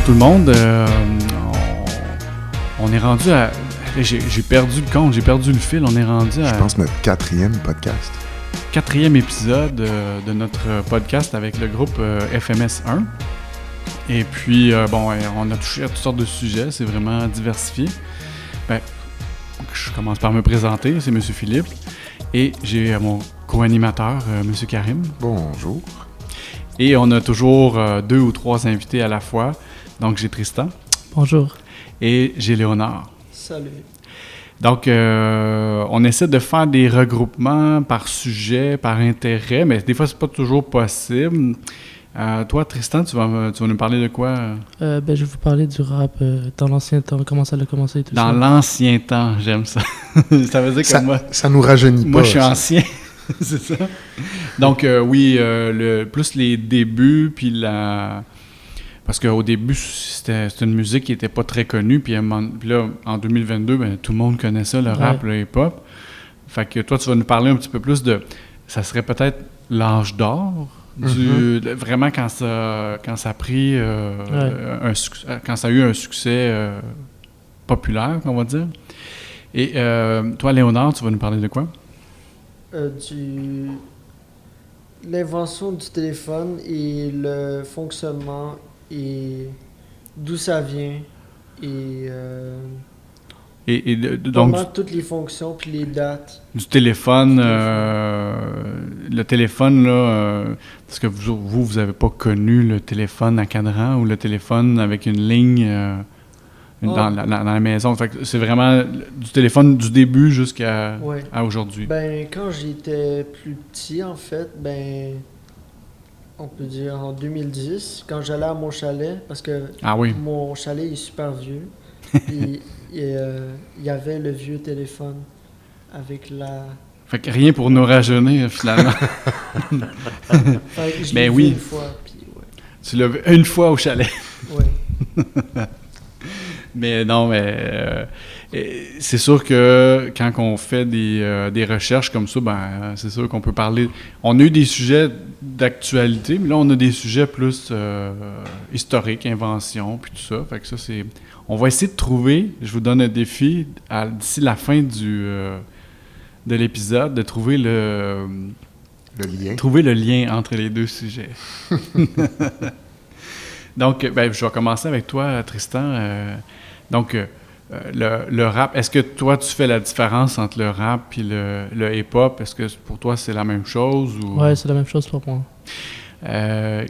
tout le monde. On est rendu à... J'ai perdu le compte, j'ai perdu le fil. On est rendu à... Je pense notre 4e podcast. 4e épisode de notre podcast avec le groupe FMS1. Et puis, on a touché à toutes sortes de sujets. C'est vraiment diversifié. Je commence par me présenter. C'est M. Philippe. Et j'ai mon co-animateur, M. Karim. Bonjour. Et on a toujours 2 ou 3 invités à la fois. Donc, j'ai Tristan. Bonjour. Et j'ai Léonard. Salut. Donc, on essaie de faire des regroupements par sujet, par intérêt, mais des fois, c'est pas toujours possible. Toi, Tristan, tu vas nous parler de quoi? Je vais vous parler du rap dans l'ancien temps, comment ça a commencé et tout ça. Dans l'ancien temps, j'aime ça. Ça veut dire que moi... Ça nous rajeunit pas. Moi, je suis ancien, c'est ça. Donc, oui, plus les débuts, puis la... Parce qu'au début, c'était une musique qui n'était pas très connue. Puis là, en 2022, tout le monde connaît ça, le rap, le hip-hop. Fait que toi, tu vas nous parler un petit peu plus de... Ça serait peut-être l'âge d'or, vraiment quand ça a pris un succès, quand ça a eu un succès populaire, on va dire. Et toi, Léonard, tu vas nous parler de quoi? L'invention du téléphone et le fonctionnement et d'où ça vient et donc toutes les fonctions puis les dates. Du téléphone, le téléphone, là, parce que vous avez pas connu le téléphone à cadran ou le téléphone avec une ligne dans la maison. Fait que c'est vraiment du téléphone du début jusqu'à à aujourd'hui. Quand j'étais plus petit, en fait, on peut dire en 2010, quand j'allais à mon chalet, parce que mon chalet est super vieux, et il y avait le vieux téléphone avec la... Fait que rien pour nous rajeunir, finalement. Fait que je l'ai vu une fois, puis Tu l'as vu une fois au chalet. Oui. Mais non, c'est sûr que quand on fait des recherches comme ça, c'est sûr qu'on peut parler... On a eu des sujets d'actualité, mais là, on a des sujets plus historiques, inventions, puis tout ça. Fait que ça, c'est... On va essayer de trouver, je vous donne un défi, d'ici la fin de l'épisode, de trouver le lien. Trouver le lien entre les deux sujets. Donc, je vais commencer avec toi, Tristan. Donc, le rap, est-ce que toi, tu fais la différence entre le rap et le hip-hop? Est-ce que pour toi, c'est la même chose? Oui, c'est la même chose pour moi.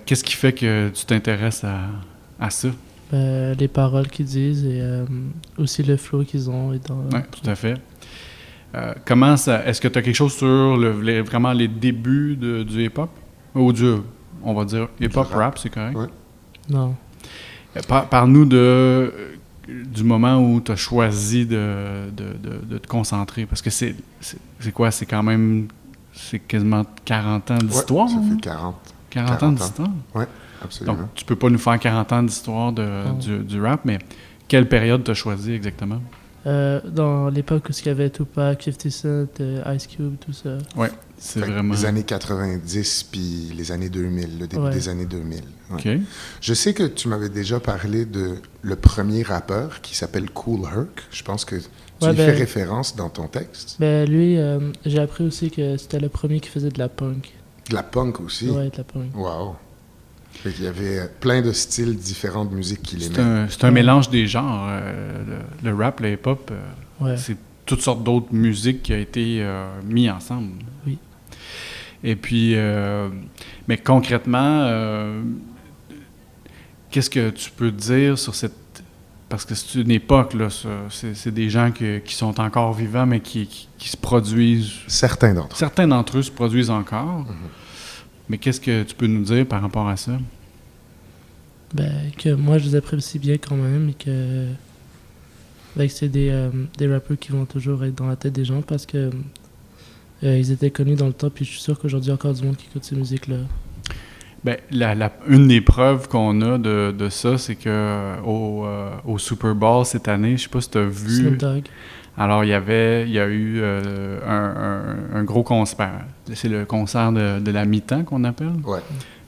Qu'est-ce qui fait que tu t'intéresses à ça? Les paroles qu'ils disent et aussi le flow qu'ils ont. Oui, tout à fait. Comment ça... Est-ce que tu as quelque chose sur vraiment les débuts du hip-hop? Ou on va dire, hip-hop rap, c'est correct? Ouais. Non. Parle-nous du moment où tu as choisi de te concentrer. Parce que c'est quoi? C'est quand même... C'est quasiment 40 ans d'histoire. Ouais, ça fait 40 ans d'histoire? Oui, absolument. Donc, tu peux pas nous faire 40 ans d'histoire du rap, mais quelle période tu as choisi exactement? Dans l'époque où il y avait Tupac, 50 Cent, Ice Cube, tout ça. Oui, c'est vraiment... Les années 90 puis les années 2000, le début des années 2000. Ouais. OK. Je sais que tu m'avais déjà parlé de le premier rappeur qui s'appelle Kool Herc. Je pense que tu y fais référence dans ton texte. Lui, j'ai appris aussi que c'était le premier qui faisait de la punk. De la punk aussi? Oui, de la punk. Wow! Il y avait plein de styles différents de musique qu'il aimait. C'est un mélange des genres. Le rap, le hip-hop, c'est toutes sortes d'autres musiques qui ont été mis ensemble. Oui. Et puis, mais concrètement, qu'est-ce que tu peux dire sur cette... Parce que c'est une époque, là, c'est des gens qui sont encore vivants, mais qui se produisent... Certains d'entre eux. Certains d'entre eux se produisent encore. Mm-hmm. Mais qu'est-ce que tu peux nous dire par rapport à ça? Que moi, je les apprécie bien quand même et que c'est des rappeurs qui vont toujours être dans la tête des gens parce que ils étaient connus dans le temps, puis je suis sûr qu'aujourd'hui, il y a encore du monde qui écoute ces musiques-là. Une des preuves qu'on a de ça, c'est que au Super Bowl cette année, je sais pas si tu as vu... Snoop Dogg. Alors, il y a eu un gros concert. C'est le concert de la mi-temps qu'on appelle. Ouais.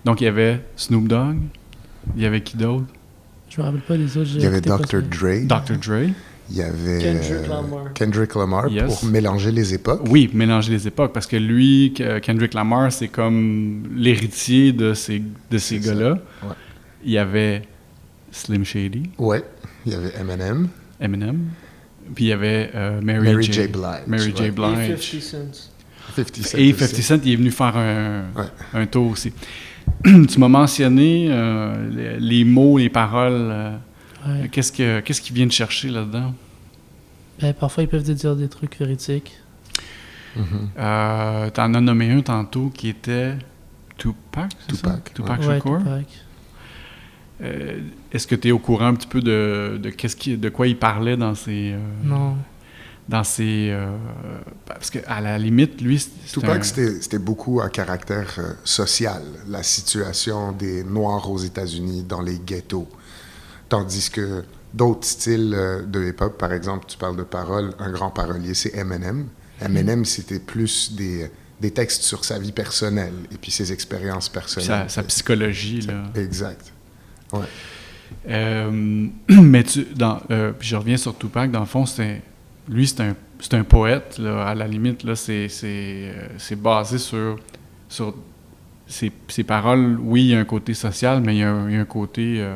Donc, il y avait Snoop Dogg. Il y avait qui d'autre? Je me rappelle pas des autres. Il y avait Dr. Dre. Dr. Dre. Il y avait Kendrick Lamar yes. pour mélanger les époques. Oui, mélanger les époques, parce que lui, Kendrick Lamar, c'est comme l'héritier de ces gars-là. Ouais. Il y avait Slim Shady. Ouais, il y avait Eminem. Puis il y avait Mary J. Blige. Et 50 Cent. 50 Cent. Et 50 Cent, il est venu faire un tour aussi. Tu m'as mentionné les mots, les paroles. Ouais. Qu'est-ce qu'ils viennent chercher là-dedans? Ben, parfois, ils peuvent te dire des trucs véridiques. Mm-hmm. T'en as nommé un tantôt qui était Tupac, c'est ça? Tupac Shakur. Tupac. Est-ce que tu es au courant un petit peu de quoi il parlait dans ses... Non. Parce qu'à la limite, lui... Tupac, c'était beaucoup à caractère social, la situation des Noirs aux États-Unis dans les ghettos. Tandis que d'autres styles de hip-hop, par exemple, tu parles de paroles, un grand parolier, c'est Eminem. Eminem, c'était plus des textes sur sa vie personnelle et puis ses expériences personnelles. Sa psychologie, là. Exact. Ouais. Mais puis je reviens sur Tupac, dans le fond, c'est un poète, là, à la limite, là, c'est basé sur ses paroles. Oui, il y a un côté social, mais il y a un côté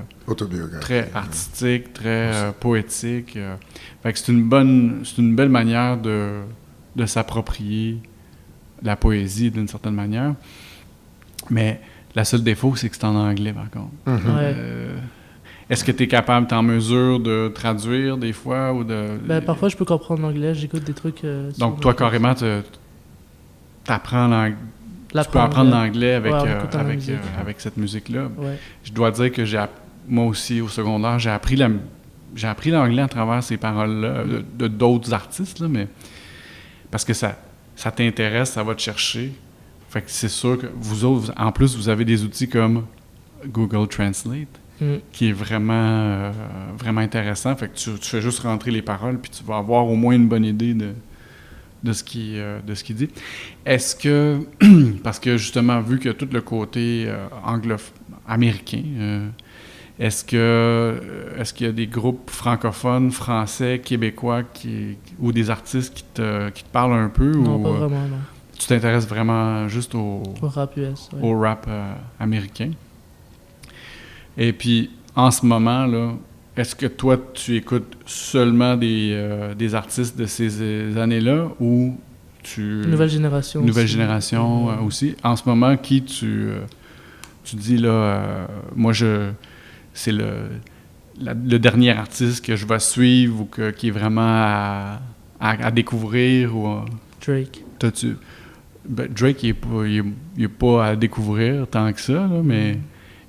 très artistique, très poétique. Fait que c'est une belle manière de s'approprier la poésie d'une certaine manière. Mais la seule défaut, c'est que c'est en anglais, par contre. Mm-hmm. Ouais. Est-ce que tu es capable, t'es en mesure de traduire des fois ou de... Parfois, je peux comprendre l'anglais, j'écoute des trucs... Donc, toi, carrément, t'apprends l'anglais. Tu peux apprendre l'anglais avec cette musique-là. Ouais. Je dois dire que moi aussi, au secondaire, j'ai appris l'anglais à travers ces paroles-là, de d'autres artistes, là, mais parce que ça t'intéresse, ça va te chercher. Fait que c'est sûr que vous autres, en plus, vous avez des outils comme Google Translate, qui est vraiment, vraiment intéressant. Fait que tu fais juste rentrer les paroles, puis tu vas avoir au moins une bonne idée de ce qu'il dit. Est-ce que, parce que justement, vu que tout le côté américain, est-ce qu'il y a des groupes francophones, français, québécois ou des artistes qui te parlent un peu? Non, pas vraiment, non. Tu t'intéresses vraiment juste au rap US, ouais. Au rap américain. Et puis, en ce moment, là, est-ce que toi, tu écoutes seulement des artistes de ces années-là ou Nouvelle génération aussi. En ce moment, qui tu dis, là, moi, c'est le dernier artiste que je vais suivre ou qui est vraiment à découvrir ou... Drake. Drake, il est pas à découvrir tant que ça, là, mais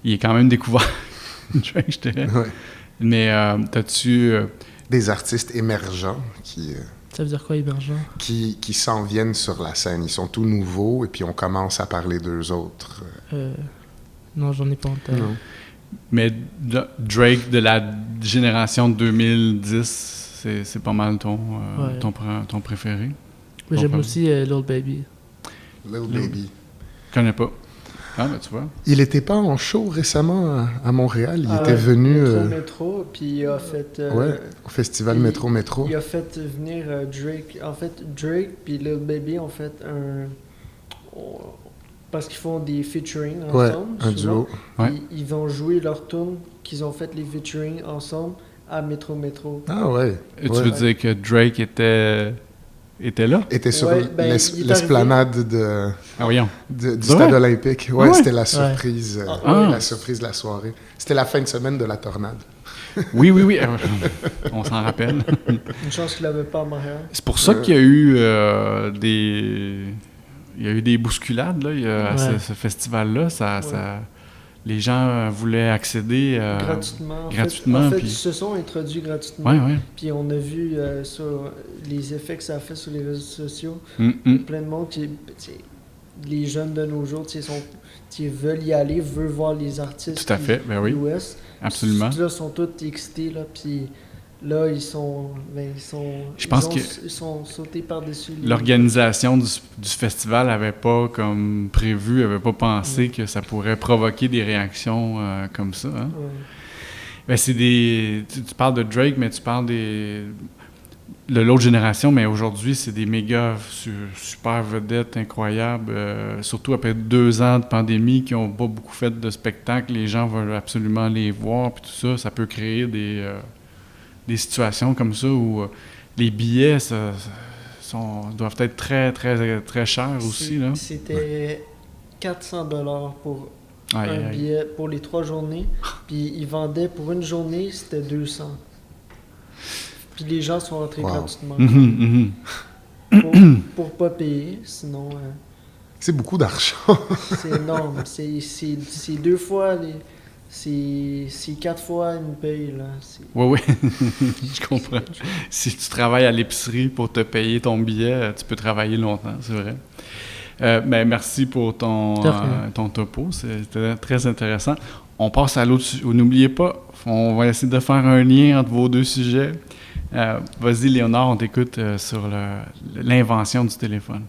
il est quand même découvert. Drake, je dirais. Ouais. Mais t'as-tu... Des artistes émergents qui... Ça veut dire quoi, émergents? Qui s'en viennent sur la scène. Ils sont tout nouveaux et puis on commence à parler d'eux autres. Non, j'en ai pas en tête. Non. Mais Drake de la génération 2010, c'est pas mal ton préféré? Mais j'aime aussi Lil Baby. Lil Baby. Je connais pas. Ah, ben tu vois. Il était pas en show récemment à Montréal. Il était venu... Métro, puis il a fait... au festival Métro. Il a fait venir Drake. En fait, Drake puis Lil Baby ont fait parce qu'ils font des featuring ensemble. Un duo. Ouais. Ils vont jouer leur tune qu'ils ont fait les featuring ensemble à Métro. Ah ouais. Et tu veux dire que Drake était là? Était sur l'esplanade du stade olympique. Ouais, c'était la surprise, la surprise de la soirée. C'était la fin de semaine de la tornade. Oui. On s'en rappelle. Une chance qu'il l'avait pas à Montréal. C'est pour ça qu'il y a eu des bousculades là, à ce festival-là. Les gens voulaient accéder gratuitement. En fait, ils se sont introduits gratuitement. Ouais. Puis on a vu sur les effets que ça a fait sur les réseaux sociaux. Plein de monde les jeunes de nos jours veulent y aller, veulent voir les artistes. Tout à fait, ben oui. US. Absolument. Là, sont tous excités, là, puis là, ils sont sautés par-dessus. L'organisation du festival n'avait pas comme prévu, n'avait pas pensé que ça pourrait provoquer des réactions comme ça. Hein? Ben, c'est des... Tu parles de Drake, mais tu parles de l'autre génération, mais aujourd'hui, c'est des méga super vedettes incroyables, surtout après 2 ans de pandémie qui n'ont pas beaucoup fait de spectacles. Les gens veulent absolument les voir, puis tout ça. Ça peut créer des situations comme ça où les billets doivent être très, très, très chers aussi. Là. C'était 400$ pour un billet pour les 3 journées. Puis ils vendaient pour une journée, c'était 200. Puis les gens sont rentrés gratuitement. Pour pas payer, sinon... c'est beaucoup d'argent. C'est énorme. C'est 2 fois... C'est 4 fois une paye, là. Oui, je comprends. Si tu travailles à l'épicerie pour te payer ton billet, tu peux travailler longtemps, c'est vrai. Ben, merci pour ton topo, c'était très intéressant. On passe à l'autre sujet. N'oubliez pas, on va essayer de faire un lien entre vos 2 sujets. Vas-y, Léonard, on t'écoute sur l'invention du téléphone.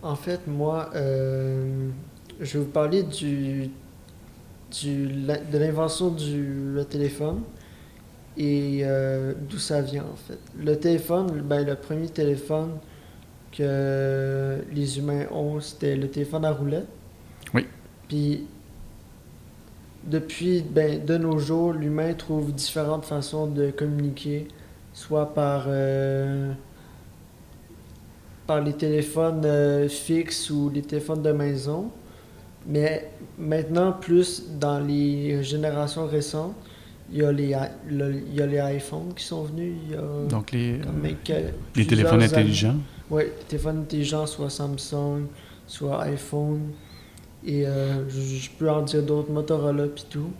En fait, moi, je vais vous parler de l'invention du téléphone et d'où ça vient, en fait. Le téléphone, le premier téléphone que les humains ont, c'était le téléphone à roulette. Oui. Puis, depuis, de nos jours, l'humain trouve différentes façons de communiquer, soit par les téléphones fixes ou les téléphones de maison. Mais maintenant, plus dans les générations récentes, il y a les iPhones qui sont venus. Donc, les téléphones intelligents. Oui, les téléphones intelligents, soit Samsung, soit iPhone. Et je peux en dire d'autres, Motorola et tout.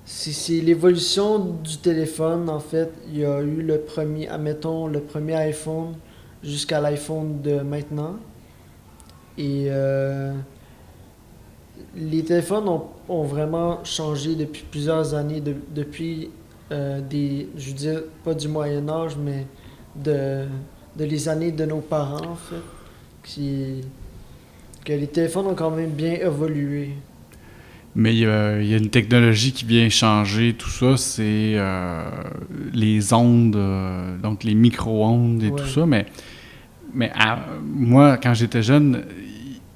C'est l'évolution du téléphone, en fait. Il y a eu le premier iPhone jusqu'à l'iPhone de maintenant. Et les téléphones ont vraiment changé depuis plusieurs années, depuis je veux dire, pas du Moyen-Âge, mais de les années de nos parents, en fait. Que les téléphones ont quand même bien évolué. Mais il y a une technologie qui vient changer tout ça, c'est les ondes, donc les micro-ondes et tout ça. Mais moi, quand j'étais jeune,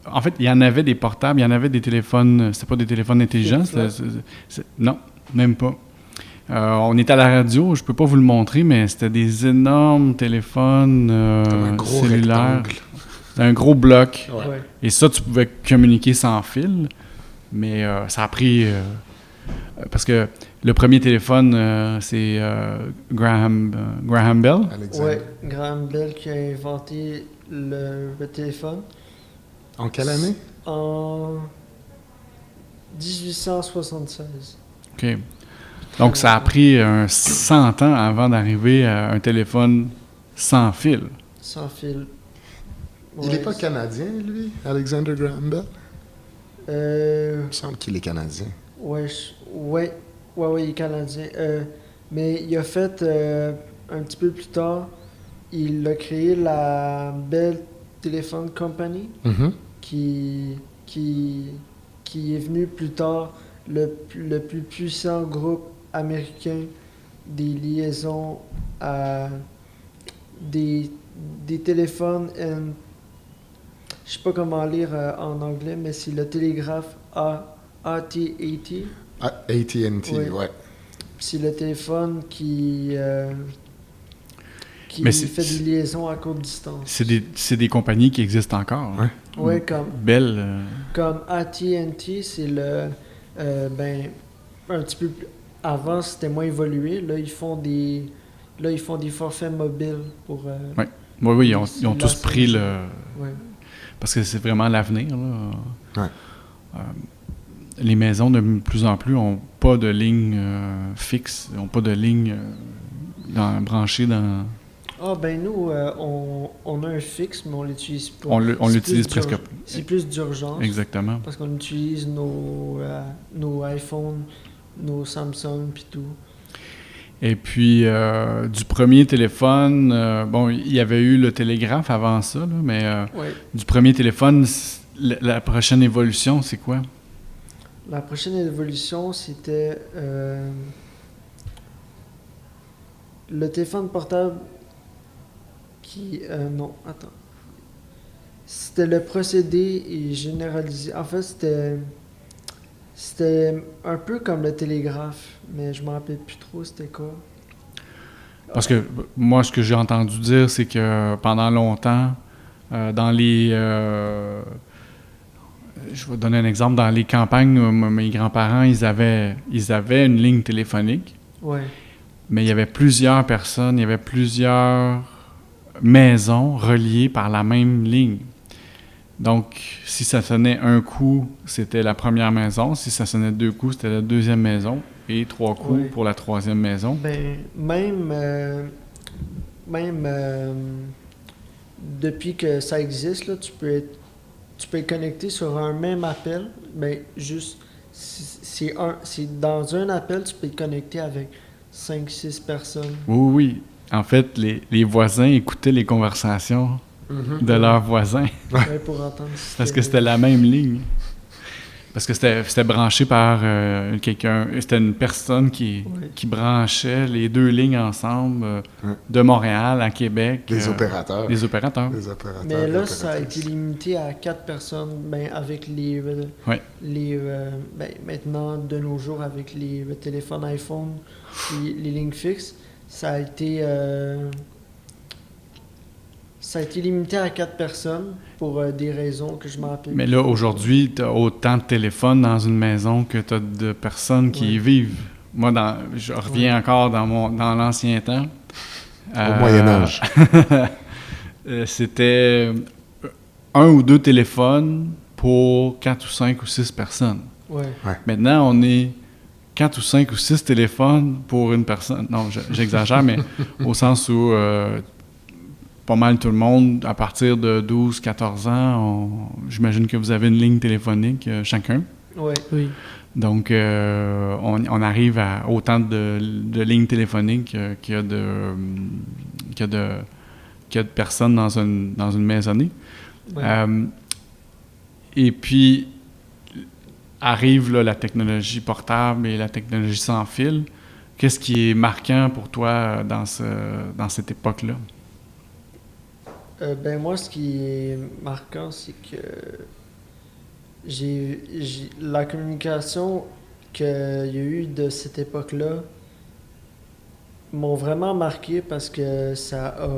en fait, il y en avait des portables, il y en avait des téléphones, c'était pas des téléphones intelligents, non, même pas. On était à la radio, je peux pas vous le montrer, mais c'était des énormes téléphones cellulaires. Un gros bloc. Ouais. Et ça, tu pouvais communiquer sans fil. Mais ça a pris... parce que le premier téléphone, c'est Graham Bell. Oui, Graham Bell qui a inventé le téléphone. En quelle année? En 1876. OK. Donc, ça a pris 100 ans avant d'arriver à un téléphone sans fil. Sans fil. Il n'est pas canadien, lui, Alexander Graham Bell? Il me semble qu'il est canadien. Oui, il est canadien. Mais il a fait, un petit peu plus tard, il a créé la Bell Telephone Company, qui est venu plus tard le plus puissant groupe américain des liaisons à des téléphones. Je sais pas comment lire en anglais, mais c'est le télégraphe AT&T. AT&T, ouais. C'est le téléphone qui mais fait des liaisons à courte distance. C'est des compagnies qui existent encore. Hein? Oui, comme Bell. Comme AT&T, c'est un petit peu plus... Avant, c'était moins évolué. Là, ils font des forfaits mobiles pour... Oui, ils ont tous pris le... Ouais. Parce que c'est vraiment l'avenir, là. Ouais. Les maisons, de plus en plus, n'ont pas de ligne fixe, n'ont pas de ligne branchée dans... Ah, nous, on a un fixe, mais on l'utilise pas. On l'utilise presque pas. C'est plus d'urgence. Exactement. Parce qu'on utilise nos iPhones, nos Samsung, puis tout. Et puis, du premier téléphone, il y avait eu le télégraphe avant ça, là, mais du premier téléphone, la prochaine évolution, c'est quoi? La prochaine évolution, c'était le téléphone portable qui... non, attends. C'était le procédé et généralisé. En fait, c'était un peu comme le télégraphe, mais je me rappelle plus trop c'était quoi. Parce que moi, ce que j'ai entendu dire, c'est que pendant longtemps, dans les... je vais donner un exemple. Dans les campagnes, mes grands-parents, ils avaient une ligne téléphonique. Ouais. Mais il y avait plusieurs personnes, il y avait plusieurs maisons reliées par la même ligne. Donc, si ça sonnait un coup, c'était la première maison. Si ça sonnait 2 coups, c'était la deuxième maison. Et 3 coups pour la troisième maison. Ben, même depuis que ça existe, là, tu peux être connecté sur un même appel. Ben, juste, c'est dans un appel, tu peux être connecté avec 5-6 personnes. Oui. En fait, les voisins écoutaient les conversations de leurs voisins. Ouais, pour entendre parce que c'était la même ligne. Parce que c'était branché par quelqu'un. C'était une personne qui branchait les 2 lignes ensemble de Montréal à Québec. Des opérateurs. Des opérateurs. Mais là, ça a été limité à 4 personnes. Ben, avec maintenant, de nos jours, avec les téléphones iPhone et les lignes fixes, ça a été limité à 4 personnes pour des raisons que je m'en rappelle. Mais là, aujourd'hui, tu as autant de téléphones dans une maison que tu as de personnes qui y vivent. Moi, je reviens encore dans l'ancien temps. Au Moyen-Âge. C'était 1 ou 2 téléphones pour 4 ou 5 ou 6 personnes. Ouais. Maintenant, on est 4 ou 5 ou 6 téléphones pour une personne. Non, j'exagère, mais au sens où pas mal tout le monde, à partir de 12-14 ans, j'imagine que vous avez une ligne téléphonique chacun. Oui. Donc, on arrive à autant de lignes téléphoniques qu'il y a de personnes dans une maisonnée. Ouais. Et puis, arrive là, la technologie portable et la technologie sans fil. Qu'est-ce qui est marquant pour toi dans cette époque-là? Ben moi, ce qui est marquant, c'est que la communication qu'il y a eu de cette époque-là m'ont vraiment marqué parce que ça a...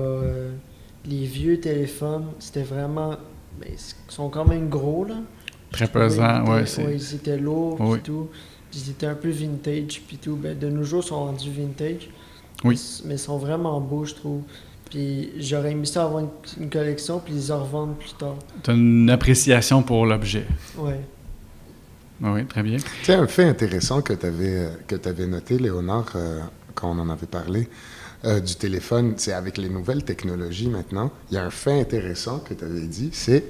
les vieux téléphones, c'était vraiment... Ben, ils sont quand même gros, là. Très pesant, ouais. Ils étaient lourds, puis tout. Puis ils étaient un peu vintage, puis tout. Ben, de nos jours, ils sont rendus vintage. Oui. Mais ils sont vraiment beaux, je trouve. Puis j'aurais aimé ça avoir une collection, puis les en revendre plus tard. Tu as une appréciation pour l'objet. Oui. Oui, très bien. Tu sais, un fait intéressant que tu avais noté, Léonard, quand on en avait parlé, du téléphone, c'est avec les nouvelles technologies maintenant, il y a un fait intéressant que tu avais dit, c'est,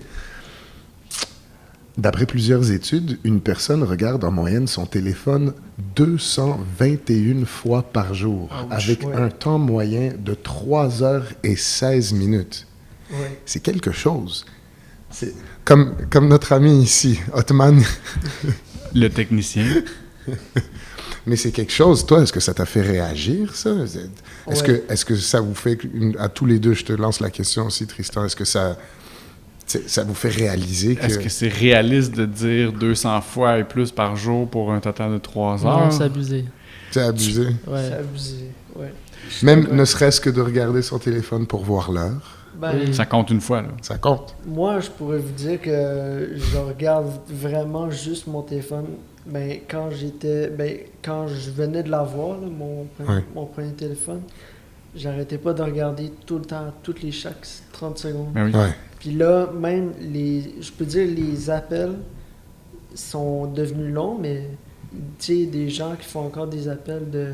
d'après plusieurs études, une personne regarde en moyenne son téléphone 221 fois par jour, avec un temps moyen de 3 heures et 16 minutes. Ouais. C'est quelque chose. C'est comme notre ami ici, Otman. Le technicien. Mais c'est quelque chose. Toi, est-ce que ça t'a fait réagir, ça? Est-ce que ça vous fait... À tous les deux, je te lance la question aussi, Tristan. Est-ce que ça vous fait réaliser que... Est-ce que c'est réaliste de dire 200 fois et plus par jour pour un total de 3 heures? Non, c'est abusé. C'est abusé? Ouais. C'est abusé, ouais. Même ne serait-ce que de regarder son téléphone pour voir l'heure. Ben, Ça compte une fois, là. Ça compte. moi, je pourrais vous dire que je regarde vraiment juste mon téléphone. Ben, quand je venais de l'avoir, là, mon premier téléphone, j'arrêtais pas de regarder tout le temps, chaque 30 secondes. Ben oui. Ouais. Puis là, même je peux dire, les appels sont devenus longs, mais tu sais, des gens qui font encore des appels de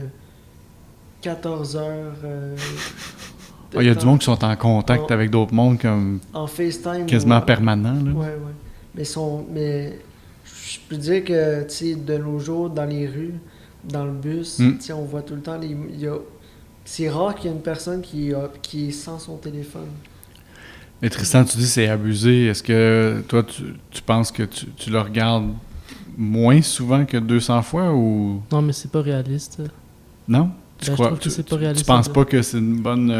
14 heures. Il y a du monde qui sont en contact avec d'autres mondes comme en FaceTime. quasiment permanent, là. Ouais. Mais je peux dire que, tu sais, de nos jours, dans les rues, dans le bus, tu sais, on voit tout le temps c'est rare qu'il y ait une personne qui est sans son téléphone. Mais Tristan, tu dis que c'est abusé. Est-ce que toi, tu penses que tu le regardes moins souvent que 200 fois ou... Non, mais c'est pas réaliste. Non? Je trouve que c'est pas réaliste. Tu penses pas que c'est une bonne...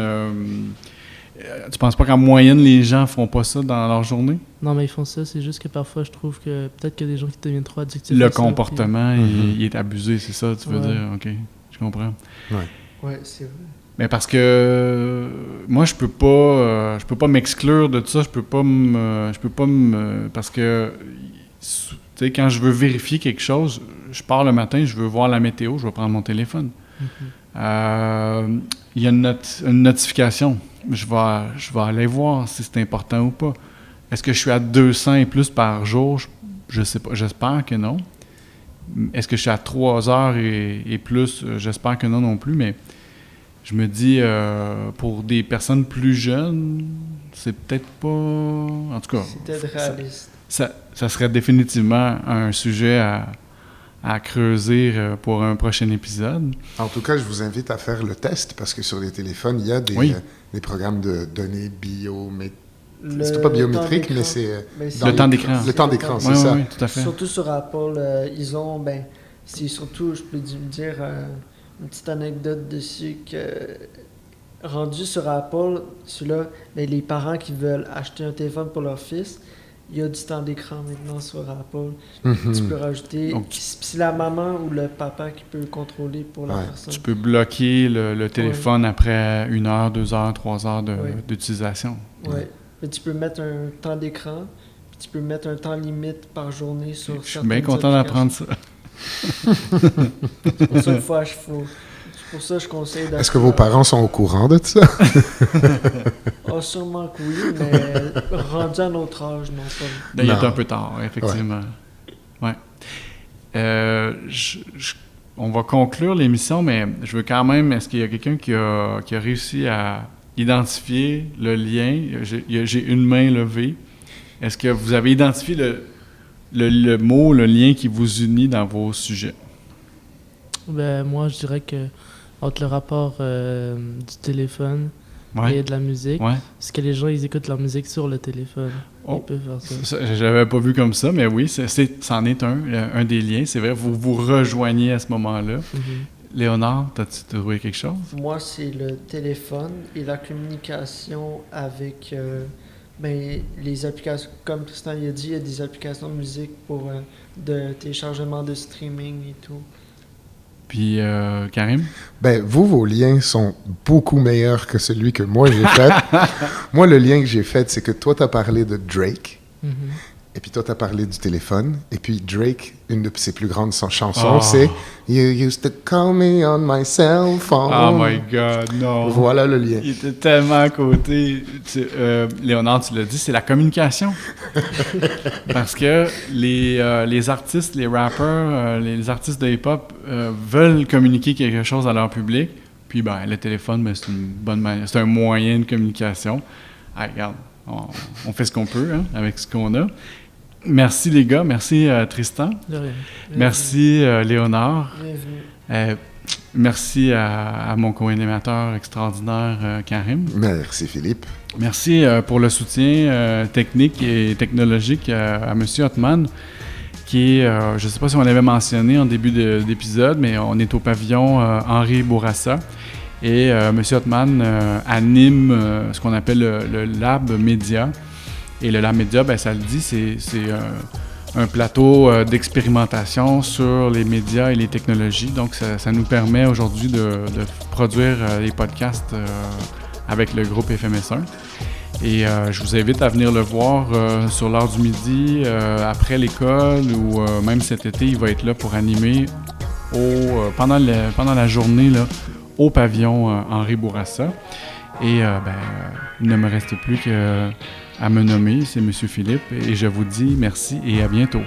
tu penses pas qu'en moyenne, les gens font pas ça dans leur journée? Non, mais ils font ça. C'est juste que parfois, je trouve que peut-être qu'il y a des gens qui deviennent trop addictifs. Le comportement, il est abusé, c'est ça, tu veux dire? OK, je comprends. Ouais, c'est vrai. Mais parce que moi, je peux pas m'exclure de ça. Je peux pas parce que, tu sais, quand je veux vérifier quelque chose, je pars le matin, je veux voir la météo, je vais prendre mon téléphone. Il y a une notification. Je vais aller voir si c'est important ou pas. Est-ce que je suis à 200 et plus par jour? Je sais pas. J'espère que non. Est-ce que je suis à 3 heures et plus? J'espère que non plus, mais je me dis, pour des personnes plus jeunes, c'est peut-être pas... En tout cas, c'est peut-être réaliste. Ça serait définitivement un sujet à creuser pour un prochain épisode. En tout cas, je vous invite à faire le test parce que sur les téléphones, il y a des programmes de données biométriques. C'est pas biométrique, mais c'est... le temps d'écran. Le temps d'écran, c'est ça. Oui, tout à fait. Surtout sur Apple, ils ont... c'est surtout, je peux dire, une petite anecdote dessus que... Rendu sur Apple, celui-là, les parents qui veulent acheter un téléphone pour leur fils, il y a du temps d'écran maintenant sur Apple. Tu peux rajouter... Donc, c'est la maman ou le papa qui peut contrôler pour la personne. Tu peux bloquer le téléphone après 1 heure, 2 heures, 3 heures d'utilisation. Oui. Tu peux mettre un temps d'écran, puis tu peux mettre un temps limite par journée sur Je suis bien content d'apprendre ça. C'est pour ça qu'il faut achever. C'est pour ça que je conseille d'acheter. Est-ce que vos parents sont au courant de ça? Sûrement que oui, mais rendu à notre âge, non pas. Il est un peu tard, effectivement. Ouais. On va conclure l'émission, mais je veux quand même... Est-ce qu'il y a quelqu'un qui a réussi à identifier le lien? J'ai une main levée. Est-ce que vous avez identifié le mot, le lien qui vous unit dans vos sujets? Moi, je dirais que entre le rapport du téléphone et de la musique, c'est que les gens, ils écoutent leur musique sur le téléphone. Ils peuvent faire ça. Je l'avais pas vu comme ça, mais oui, c'en est un des liens. C'est vrai, vous vous rejoignez à ce moment-là. Léonard, t'as-tu trouvé quelque chose? Moi, c'est le téléphone et la communication avec les applications. Comme Tristan a dit, il y a des applications de musique pour de téléchargement de streaming et tout. Puis, Karim? Vos liens sont beaucoup meilleurs que celui que moi j'ai fait. Moi, le lien que j'ai fait, c'est que toi, t'as parlé de Drake. Et puis toi, t'as parlé du téléphone. Et puis Drake, une de ses plus grandes chansons, c'est « You used to call me on my cell phone ». Oh my God, non! Voilà le lien. Il était tellement à côté. Léonard, tu l'as dit, c'est la communication. Parce que les artistes, les rappers, les artistes de hip-hop veulent communiquer quelque chose à leur public. Puis le téléphone, c'est une bonne manière. C'est un moyen de communication. Regarde, on fait ce qu'on peut avec ce qu'on a. Merci les gars, merci Tristan. De rien. Merci Léonard. Bienvenue. Merci à mon co-animateur extraordinaire Karim. Merci Philippe. Merci pour le soutien technique et technologique à M. Ottman, qui est, je ne sais pas si on l'avait mentionné en début d'épisode, mais on est au pavillon Henri Bourassa. Et M. Ottman anime ce qu'on appelle le Lab Média. Et le Lab Média, ça le dit, c'est un plateau d'expérimentation sur les médias et les technologies. Donc, ça nous permet aujourd'hui de produire les podcasts avec le groupe FMS1. Et je vous invite à venir le voir sur l'heure du midi, après l'école, ou même cet été, il va être là pour animer pendant la journée là, au pavillon Henri Bourassa. Et il ne me reste plus qu'à me nommer, c'est M. Philippe, et je vous dis merci et à bientôt.